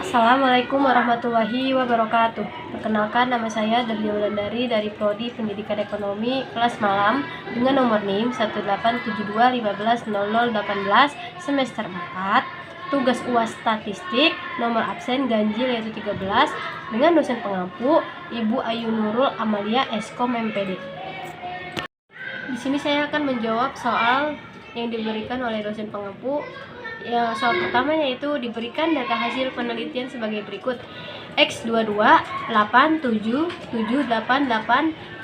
Assalamualaikum warahmatullahi wabarakatuh. Perkenalkan, nama saya Delia Wulandari dari Prodi Pendidikan Ekonomi kelas malam dengan nomor NIM 187215018 semester 4. Tugas UAS statistik, nomor absen ganjil yaitu 13 dengan dosen pengampu Ibu Ayu Nurul Amalia Eskom MPD. Di sini saya akan menjawab soal yang diberikan oleh dosen pengampu. Ya, soal pertama yaitu diberikan data hasil penelitian sebagai berikut. X22 8778822622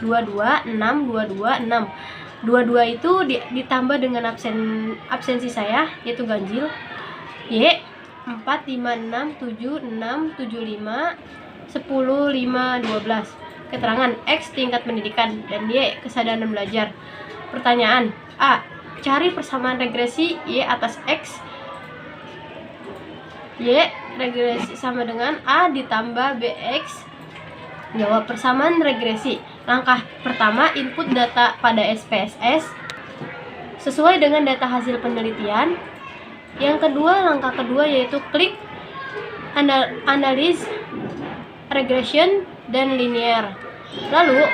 22 itu ditambah dengan absensi saya yaitu ganjil. Y 456767510 keterangan X tingkat pendidikan dan Y kesadaran belajar. Pertanyaan A, cari persamaan regresi Y atas X. Y regresi sama dengan A ditambah BX. Jawab persamaan regresi. Langkah pertama, input data pada SPSS sesuai dengan data hasil penelitian. Yang kedua, langkah kedua yaitu klik analysis regression dan linear. Lalu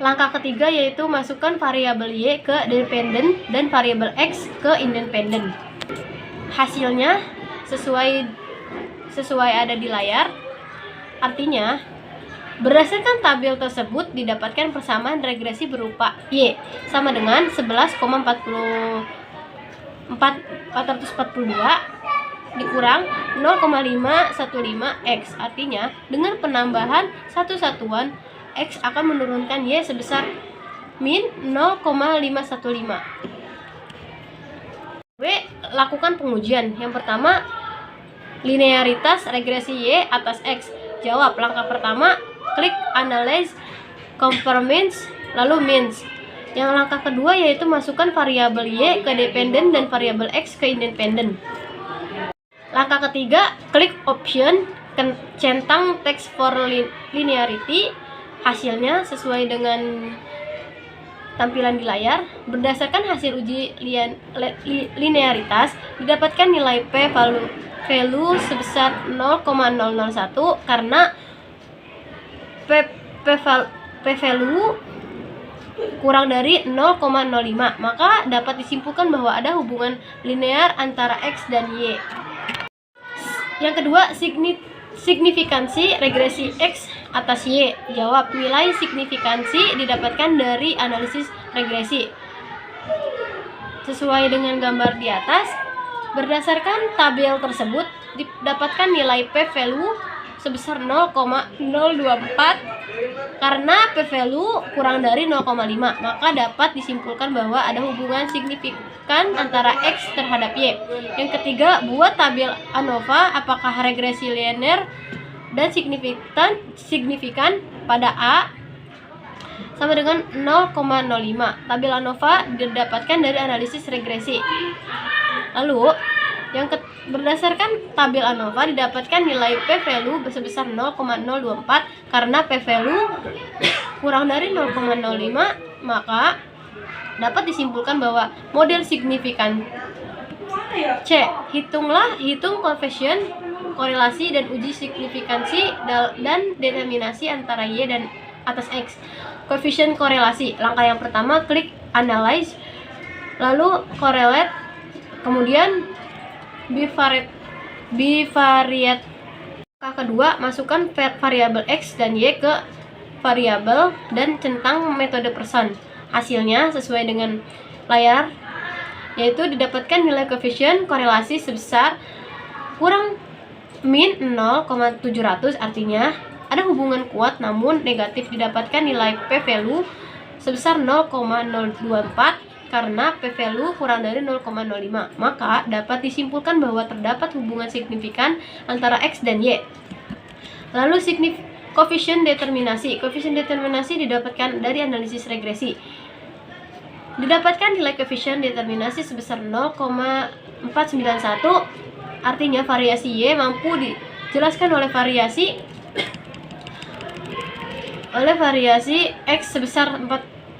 langkah ketiga yaitu masukkan variabel Y ke dependent dan variabel X ke independent. Hasilnya sesuai ada di layar. Artinya, berdasarkan tabel tersebut didapatkan persamaan regresi berupa Y sama dengan 11,442 dikurang 0,515 X. Artinya, dengan penambahan satu satuan, X akan menurunkan Y sebesar min 0,515. W. Lakukan pengujian. Yang pertama, linearitas regresi Y atas X. Jawab langkah pertama, klik analyze conformance lalu means. Yang langkah kedua yaitu masukkan variabel Y ke dependent dan variabel X ke independent. Langkah ketiga, klik option centang text for linearity. Hasilnya sesuai dengan tampilan di layar. Berdasarkan hasil uji linearitas didapatkan nilai P value sebesar 0,001 karena P value kurang dari 0,05, maka dapat disimpulkan bahwa ada hubungan linear antara X dan Y. Yang kedua, signifikansi regresi X atas Y. Jawab, nilai signifikansi didapatkan dari analisis regresi. Sesuai dengan gambar di atas, berdasarkan tabel tersebut didapatkan nilai P value sebesar 0,024 karena P value kurang dari 0,5, maka dapat disimpulkan bahwa ada hubungan signifikan antara X terhadap Y. Yang ketiga, buat tabel ANOVA apakah regresi linear dan signifikan pada A sama dengan 0,05. Tabel ANOVA didapatkan dari analisis regresi. Lalu berdasarkan tabel ANOVA didapatkan nilai P value sebesar 0,024 karena P value kurang dari 0,05, maka dapat disimpulkan bahwa model signifikan. C. Hitung koefisien korelasi dan uji signifikansi dan determinasi antara Y dan atas X. Koefisien korelasi. Langkah yang pertama, klik analyze lalu correlate, kemudian bivariate. Langkah kedua, masukkan variabel X dan Y ke variabel dan centang metode person. Hasilnya sesuai dengan layar, yaitu didapatkan nilai koefisien korelasi sebesar kurang min 0,700. Artinya ada hubungan kuat namun negatif. Didapatkan nilai P value sebesar 0,024 karena P value kurang dari 0,05, maka dapat disimpulkan bahwa terdapat hubungan signifikan antara X dan Y. Lalu koefisien determinasi. Koefisien determinasi didapatkan dari analisis regresi. Didapatkan nilai koefisien determinasi sebesar 0,491. Artinya variasi Y mampu dijelaskan oleh variasi X sebesar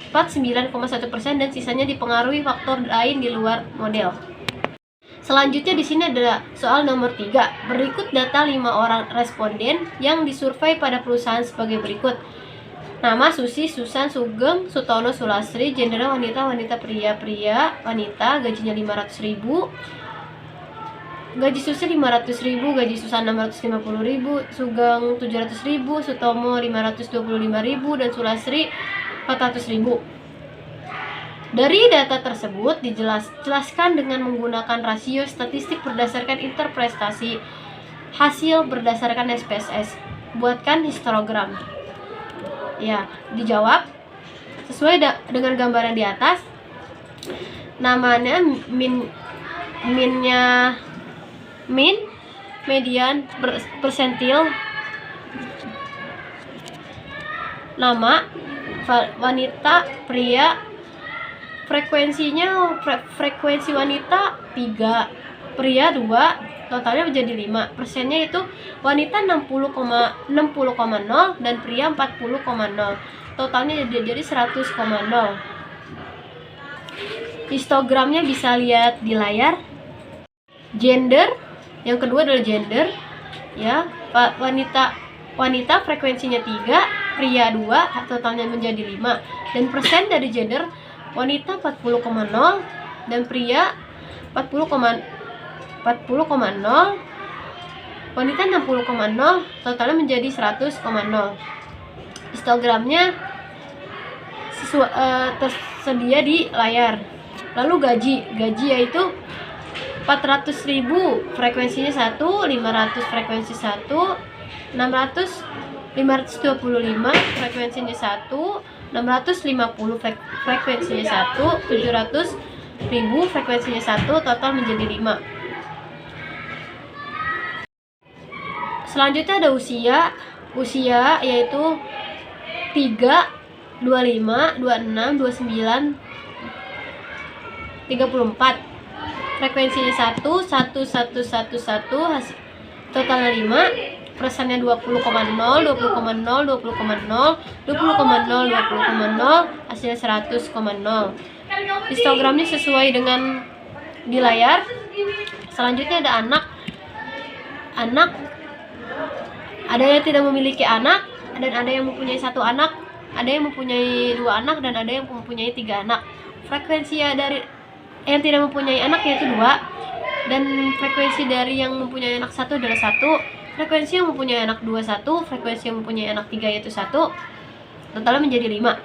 49,1% dan sisanya dipengaruhi faktor lain di luar model. Selanjutnya di sini ada soal nomor 3. Berikut data 5 orang responden yang disurvei pada perusahaan sebagai berikut. Nama: Susi, Susan, Sugeng, Sutono, Sulasri. Gendernya wanita, wanita, pria, pria, wanita. Gajinya 500.000. Gaji Susi 500.000, gaji Susan 650.000, Sugeng 700.000, Sutomo 525.000, dan Sulasri 400.000. Dari data tersebut dijelaskan dengan menggunakan rasio statistik berdasarkan interpretasi hasil berdasarkan SPSS. Buatkan histogram. Ya, dijawab sesuai dengan gambaran di atas. Namanya min, median, persentil. Nama: wanita, pria. Frekuensi wanita 3, pria 2, totalnya menjadi 5. Persennya itu wanita 60,0 dan pria 40,0. Totalnya jadi 100,0. Histogramnya bisa lihat di layar. Gender, yang kedua adalah gender, ya. Wanita frekuensinya 3, pria 2, totalnya menjadi 5. Dan persen dari gender: wanita 40,0 dan pria 40,0, wanita 60,0, totalnya menjadi 100,0. Histogramnya tersedia di layar. Lalu gaji yaitu 400.000 frekuensinya 1, 500 frekuensi 1, 525 frekuensinya 1, 650 frekuensinya 1, 700.000 frekuensinya 1, total menjadi 5. Selanjutnya ada usia yaitu 3, 25, 26, 29, 34. Frekuensinya 1, 1111, totalnya 5. Persennya 20,0, 20,0, 20,0, 20,0, 20,0, hasilnya 100,0. Histogramnya sesuai dengan di layar. Selanjutnya ada anak. Ada yang tidak memiliki anak, dan ada yang mempunyai 1 anak, ada yang mempunyai 2 anak, dan ada yang mempunyai 3 anak. Frekuensi dari yang tidak mempunyai anak yaitu 2, dan frekuensi dari yang mempunyai anak 1 adalah 1. Frekuensi yang mempunyai anak 2 1, frekuensi yang mempunyai anak 3 yaitu 1. Totalnya menjadi 5.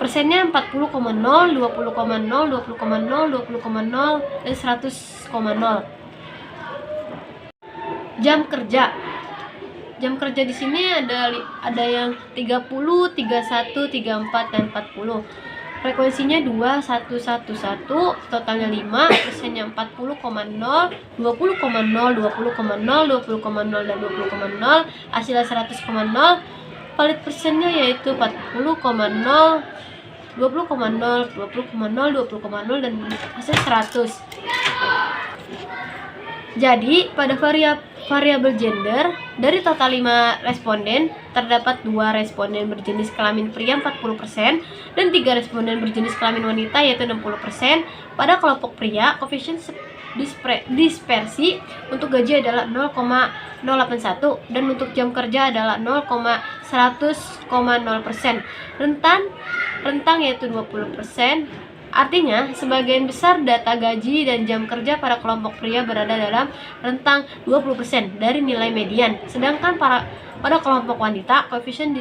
Persennya 40,0, 20,0, 20,0, 20,0, dan 100,0. Jam kerja di sini ada yang 30, 31, 34, dan 40. Frekuensinya 2, 1, 1, 1, totalnya 5. Persennya 40,0, 20,0, 20,0, 20,0, dan 20,0, hasilnya 100,0. Palit persennya yaitu 40,0, 20,0, 20,0, 20,0, dan hasil 100. Jadi pada variabel gender, dari total 5 responden terdapat 2 responden berjenis kelamin pria 40% dan 3 responden berjenis kelamin wanita yaitu 60%. Pada kelompok pria, koefisien dispersi untuk gaji adalah 0,081 dan untuk jam kerja adalah 0,100,0%. Rentang yaitu 20%. Artinya, sebagian besar data gaji dan jam kerja para kelompok pria berada dalam rentang 20% dari nilai median. Sedangkan pada kelompok wanita, koefisien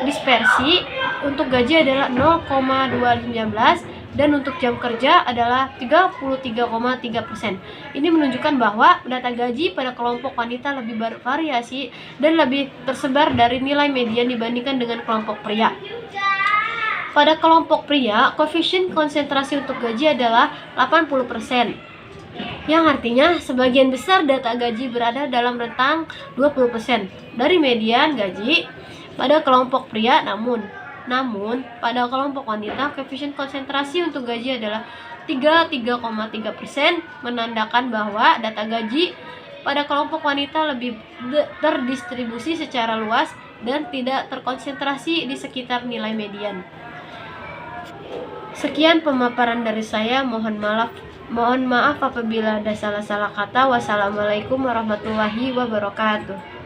dispersi untuk gaji adalah 0,219 dan untuk jam kerja adalah 33,3%. Ini menunjukkan bahwa data gaji pada kelompok wanita lebih bervariasi dan lebih tersebar dari nilai median dibandingkan dengan kelompok pria. Pada kelompok pria, koefisien konsentrasi untuk gaji adalah 80%, yang artinya sebagian besar data gaji berada dalam rentang 20% dari median gaji pada kelompok pria. Namun pada kelompok wanita, koefisien konsentrasi untuk gaji adalah 33,3%, menandakan bahwa data gaji pada kelompok wanita lebih terdistribusi secara luas dan tidak terkonsentrasi di sekitar nilai median. Sekian pemaparan dari saya, mohon maaf Mohon maaf apabila ada salah-salah kata. Wassalamualaikum warahmatullahi wabarakatuh.